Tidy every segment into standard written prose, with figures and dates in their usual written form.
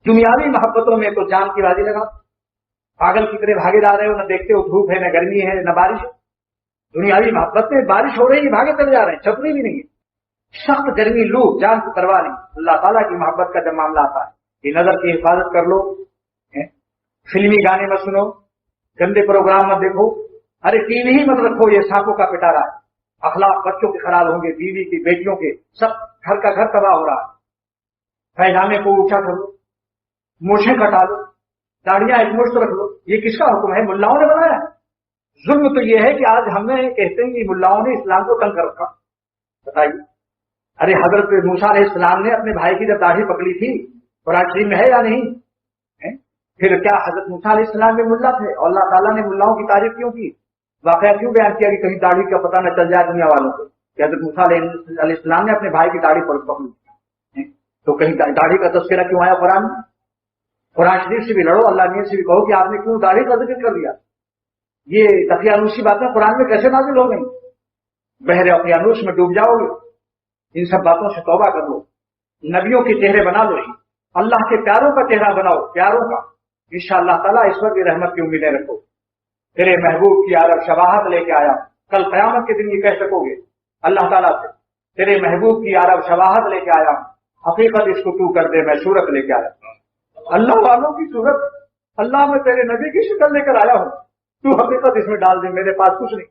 दुनियावी मोहब्बतों में तो जान की बाजी लगा, पागल की तरह भागे जा रहे हो, न देखते हो धूप है, न गर्मी है, न बारिश है। दुनियावी मोहब्बत में बारिश हो रही है, भागे चले जा रहे हैं, छतरी भी नहीं है, सख्त गर्मी, लू, जान की परवाह नहीं। अल्लाह ताला की मोहब्बत का जब मामला आता है कि नजर की हिफाजत कर लो, फिल्मी गाने मत सुनो, गंदे प्रोग्राम मत देखो, अरे टीवी ही मत रखो, ये सांपों का पिटारा है। अखलाक बच्चों के खराब होंगे, बीवी की, बेटियों के, सब घर का घर तबाह हो रहा है। पैजामे को ऊंचा कर लो, मूछें कटा लो, दाढ़ियां एक मुश्त रख लो, ये किसका हुक्म है? मुल्लाओं ने बनाया है। जुल्म तो ये है कि आज हमें कहते हैं कि मुल्लाओं ने इस्लाम को तंग कर रखा। बताइए, अरे हजरत मूसा अलैहिस्सलाम ने अपने भाई की जब दाढ़ी पकड़ी थी, कुरान शरीफ में है या नहीं है? फिर क्या हजरत मूसा अलैहिस्सलाम में मुल्ला थे और अल्लाह ताला ने मुल्लाओं की तारीफ क्यों की? वाकया क्यों बयान किया कि कहीं दाढ़ी का पता न चल जाए दुनिया वालों को कि हजरत मूसा अलैहिस्सलाम ने अपने भाई की दाढ़ी पकड़ी, तो कहीं दाढ़ी का तस्करा क्यों आया कुरान में? कुरान शरीफ से भी लड़ो, अल्लाह ने से भी कहो कि आपने क्यों दाढ़ी का जिक्र कर दिया। ये दकियानूसी बातें कुरान में कैसे नाजिल हो गई? बहरे दकियानूस में डूब जाओगे। इन सब बातों से तौबा कर लो, नबियों के चेहरे बना लो, अल्लाह के प्यारों का चेहरा बनाओ, प्यारों का। इंशाअल्लाह ताला ईश्वर की रहमत की उम्मीदें रखो। तेरे महबूब की आरब शबाहत लेके आया, कल क़यामत के दिन ये कह सकोगे अल्लाह ताला से, तेरे महबूब की आरब शबाहत लेके आया, हकीकत इसको तू कर दे, मैं सूरत लेके आया। अल्लाह वालों की सूरत, अल्लाह में तेरे नबी की शक्ल लेकर आया हूं, तू हकीकत इसमें डाल दे, मेरे पास कुछ नहीं।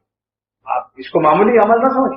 आप इसको मामूली अमल ना समझ।